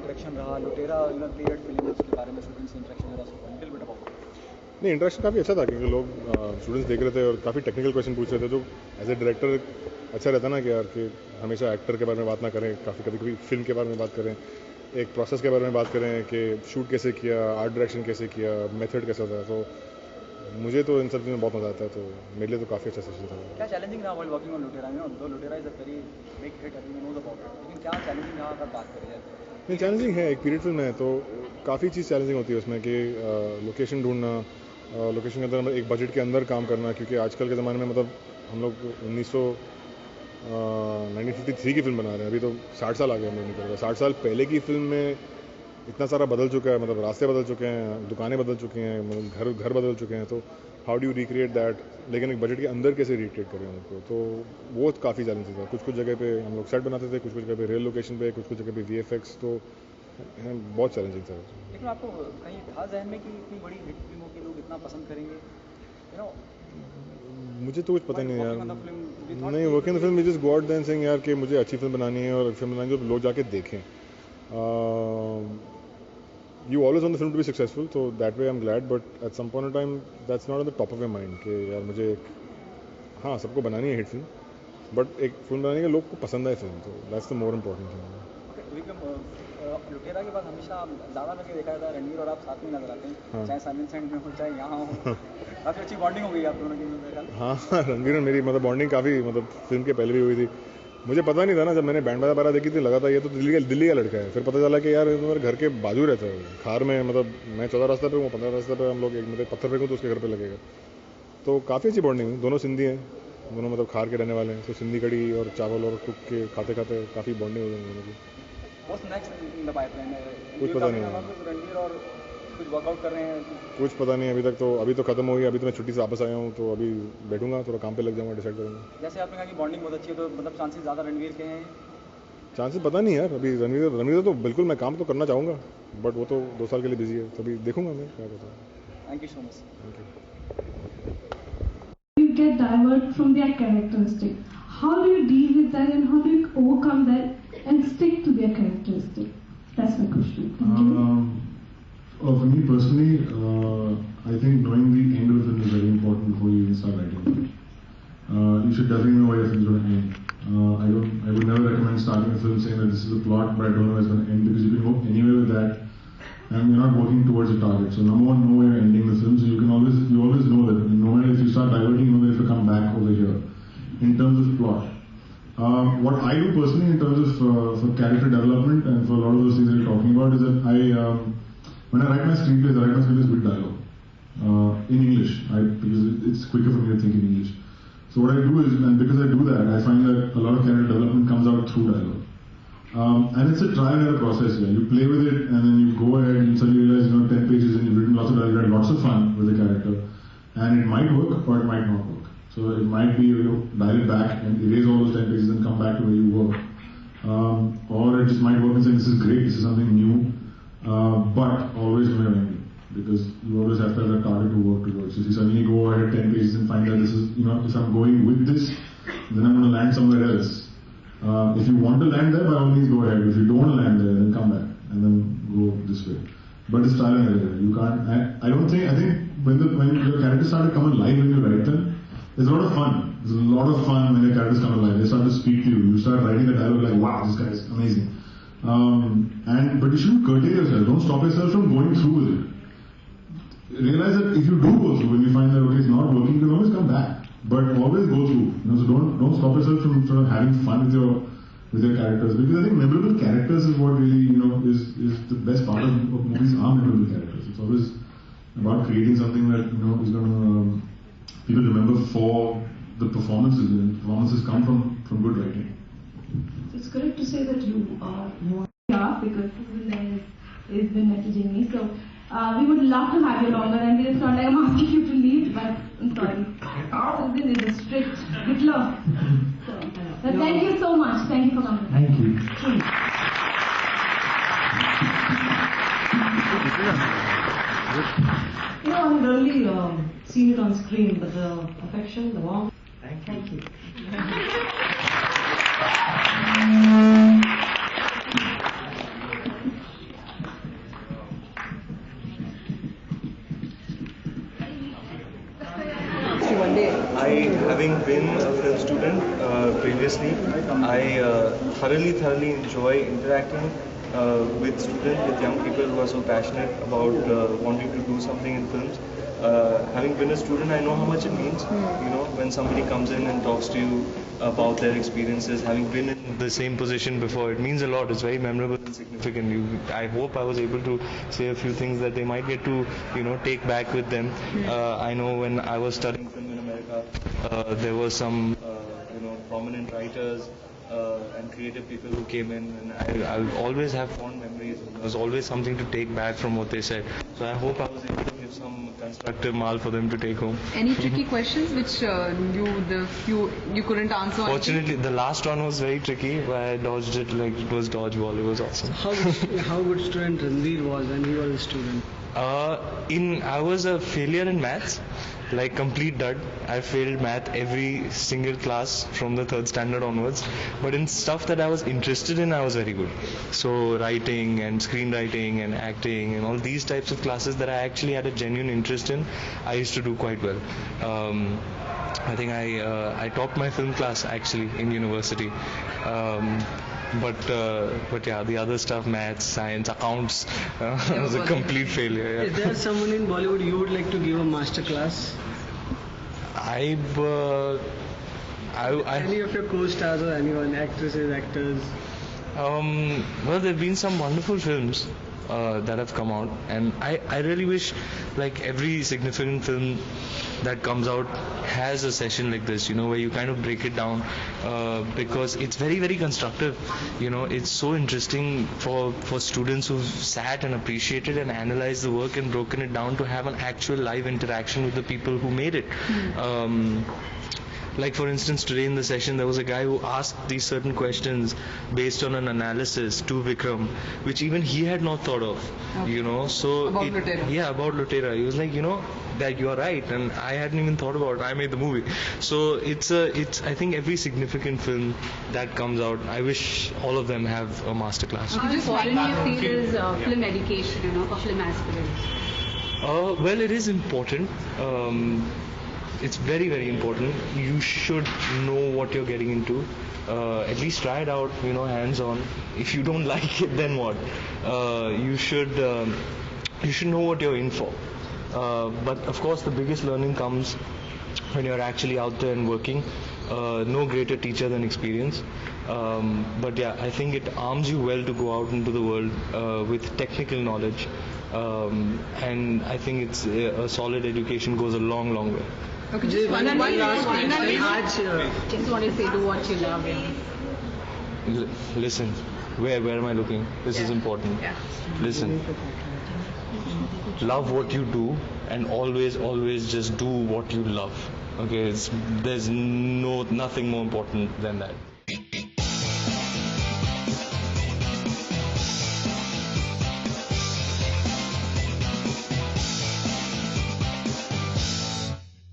Interaction रहा? लुटेरा period film उसके बारे में स्टूडेंट्स से इंटरेक्शन रहा, सो लिटिल बिट अबाउट। नहीं, इंटरेक्शन काफ़ी अच्छा था क्योंकि लोग स्टूडेंट्स देख रहे थे और काफ़ी टेक्निकल क्वेश्चन पूछ रहे थे, जो एज ए डायरेक्टर अच्छा रहता ना कि यार कि हमेशा एक्टर के बारे में बात ना करें, कभी कभी फिल्म के बारे में बात करें, एक प्रोसेस के बारे में बात करें कि शूट कैसे किया, आर्ट डायरेक्शन कैसे किया, मेथड कैसा था। तो मुझे तो इन सब चीज़ों में बहुत मज़ा आता है, तो मेरे लिए तो काफ़ी अच्छा सेशन था। क्या चैलेंजिंग रहा व्हाइल वर्किंग ऑन लुटेरा? दो Lootera is a very big hit, everyone knows about it, लेकिन क्या चैलेंजिंग रहा अगर बात करें जाए? नहीं, चैलेंजिंग है, एक पीरियड फिल्म है तो काफ़ी चीज़ चैलेंजिंग होती है उसमें कि लोकेशन ढूंढना, लोकेशन के अंदर एक बजट के अंदर काम करना, क्योंकि आजकल के ज़माने में मतलब हम लोग 1953 की फिल्म बना रहे हैं, अभी तो 60 साल आ गए हम लोग निकल गए। 60 साल पहले की फिल्म में इतना सारा बदल चुका है, मतलब रास्ते बदल चुके हैं, दुकानें बदल चुकी हैं, मतलब घर बदल चुके हैं, तो how do you recreate that, लेकिन एक बजट के अंदर कैसे रिक्रिएट करें उनको, तो वो काफ़ी चैलेंजेस था। कुछ जगह पे हम लोग सेट बनाते थे, कुछ जगह पे रियल लोकेशन पे, कुछ जगह पे VFX, तो बहुत चैलेंजिंग था। लेकिन आपको कहीं था जहन में कि इतनी बड़ी हिट फिल्मों के लोग इतना पसंद करेंगे? मुझे तो कुछ पता नहीं यार। नहीं, working the film just go out there saying यार कि मुझे अच्छी फिल्म बनानी है और फिल्म बनानी है जो लोग जाके देखें। You always want the film to be successful, so that way I'm glad, but at some point in time that's not on the top of my mind कि यार मुझे हाँ सबको बनानी है हिट फिल्म, बट एक फिल्म बनाने के लोग को पसंद आए फिल्म, तो that's the more important thing. लुटेरा के बाद हमेशा ज़्यादा मैंने देखा था रणवीर और आप साथ में नजर आते हैं, हाँ। चाहे साइलेंस एंड में हो चाहे यहाँ हो, काफ़ी अच्छी बॉन्डिंग हो गई आप दोनों की। हाँ, रणवीर और मेरी मतलब बॉन्डिंग काफ़ी मतलब फिल्म के पहले भी हुई थी। मुझे पता नहीं था ना, जब मैंने बैंड बाजा देखी थी लगा था ये तो दिल्ली का लड़का है, फिर पता चला कि यार मेरे घर के बाजू रहता है खार में, मतलब मैं 14 रास्ते पे हूँ, 15 रास्ते पे हम लोग, एक मतलब पत्थर फेंकूँ तो उसके घर पे लगेगा। तो काफ़ी अच्छी बॉन्डिंग हुई, दोनों सिंधी हैं, दोनों मतलब खार के रहने वाले हैं, तो सिंधी कड़ी और चावल और टुक के खाते खाते काफ़ी बॉन्डिंग हो गई दोनों की। कुछ पता नहीं रणवीर और कुछ वर्कआउट कर रहे हैं? कुछ पता नहीं अभी तक, तो अभी तो खत्म हो गई, अभी तो मैं छुट्टी से वापस आया हूँ, तो अभी बैठूंगा, थोड़ा काम पे लग जाऊंगा, डिसाइड करूँगा। जैसे आपने कहा कि बॉन्डिंग बहुत अच्छी है, तो मतलब चांसेस ज़्यादा रणवीर के हैं? चांसेस पता नहीं यार, अभी रणवीर तो बिल्कुल मैं काम तो करना चाहूँगा, बट वो तो 2 साल के लिए बिजी है, तो अभी देखूंगा मैं क्या करता हूँ। Thank you so much. Thank you. You get diverted from their characteristic. How do you deal with that and how do you overcome that and stick to their characteristic? That's my question. For me personally, I think knowing the end of the film is very important before you even start writing. You should definitely know where your film is going to end. I would never recommend starting a film saying that this is the plot, but I don't know where it's going to end, because you can go anywhere with that, and you're not working towards a target. So number one, know where you're ending the film, so you always know that. No matter if you start diverting, you know if you come back over here. In terms of plot, what I do personally in terms of for character development and for a lot of those things that you're talking about is that when I write my screenplays, I write my screenplays with dialogue in English, because it's quicker for me to think in English. So what I do is, and because I do that, I find that a lot of character development comes out through dialogue. And it's a trial and error process. Yeah. You play with it, and then you go ahead and suddenly realize 10 pages and you've written lots of dialogue, lots of fun with the character, and it might work or it might not work. So it might be dial it back and erase all those 10 pages and come back to where you were. Or it just might work and say, this is great, this is something new, but always know your ending, because you always have to have a target to work towards. So if you suddenly go ahead 10 pages and find that this is, if I'm going with this, then I'm going to land somewhere else. If you want to land there, by all means go ahead. If you don't want to land there, then come back and then go this way. But it's trial and error. You can't. I think when your characters started coming alive when you write them, there's a lot of fun. There's a lot of fun when your characters come alive. They start to speak to you. You start writing the dialogue like, wow, this guy is amazing. But you shouldn't curtail yourself. Don't stop yourself from going through with it. Realize that if you do go through and you find that okay, it's not working, you can always come back. But always go through. So don't stop yourself from sort of having fun with your characters, because I think memorable characters is what really is the best part of movies are memorable characters. It's always about creating something that is going to people remember for the performances. And performances come from good writing. It's correct to say that you are more because Susan has been messaging me. So we would love to have you longer, and it's not like I'm asking you to leave, but I'm sorry. Susan is a strict Hitler. But thank you so much. Thank you for coming. Thank you. I've really seen it on screen, but the affection, the warmth. Thank you. having been a film student previously, I thoroughly enjoy interacting with students, with young people who are so passionate about wanting to do something in films. Having been a student, I know how much it means. You know, when somebody comes in and talks to you about their experiences, having been in the same position before, it means a lot. It's very memorable and significant. I hope I was able to say a few things that they might get to, take back with them. I know when I was studying film in America, there were some, prominent writers and creative people who came in, and I'll always have fond memories. There was always something to take back from what they said. So I hope I was able to give some constructive mal for them to take home. Any tricky questions which you couldn't answer? Fortunately, the last one was very tricky, but I dodged it like it was dodgeball. It was awesome. How good student Ranveer was when he was a student? I was a failure in maths, like complete dud. I failed math every single class from the 3rd standard onwards. But in stuff that I was interested in, I was very good. So writing and screenwriting and acting and all these types of classes that I actually had a genuine interest in, I used to do quite well. I think I topped my film class actually in university. But yeah, the other stuff, maths, science, accounts, was a complete failure. Yeah. Is there someone in Bollywood you would like to give a master class? I Any of your co-stars or anyone, actresses, actors? Well, there have been some wonderful films that have come out, and I really wish like every significant film that comes out has a session like this, where you kind of break it down, because it's very constructive. It's so interesting for students who've sat and appreciated and analyzed the work and broken it down to have an actual live interaction with the people who made it. Like for instance, today in the session there was a guy who asked these certain questions based on an analysis to Vikram, which even he had not thought of. So about Lutera. Yeah, about Lutera. He was like, that you are right, and I hadn't even thought about it. I made the movie. So it's I think every significant film that comes out, I wish all of them have a masterclass. Just what do you feel is film education, for film aspirants? Well, it is important. It's very important. You should know what you're getting into. At least try it out, hands on. If you don't like it, then what? You should know what you're in for. But of course, the biggest learning comes when you're actually out there and working. No greater teacher than experience. But yeah, I think it arms you well to go out into the world with technical knowledge. And I think it's a solid education goes a long way. Okay, just one last question. Just want to say, do what you love. Listen, where am I looking? This is important. Yeah. Listen, love what you do, and always just do what you love. Okay, there's nothing more important than that.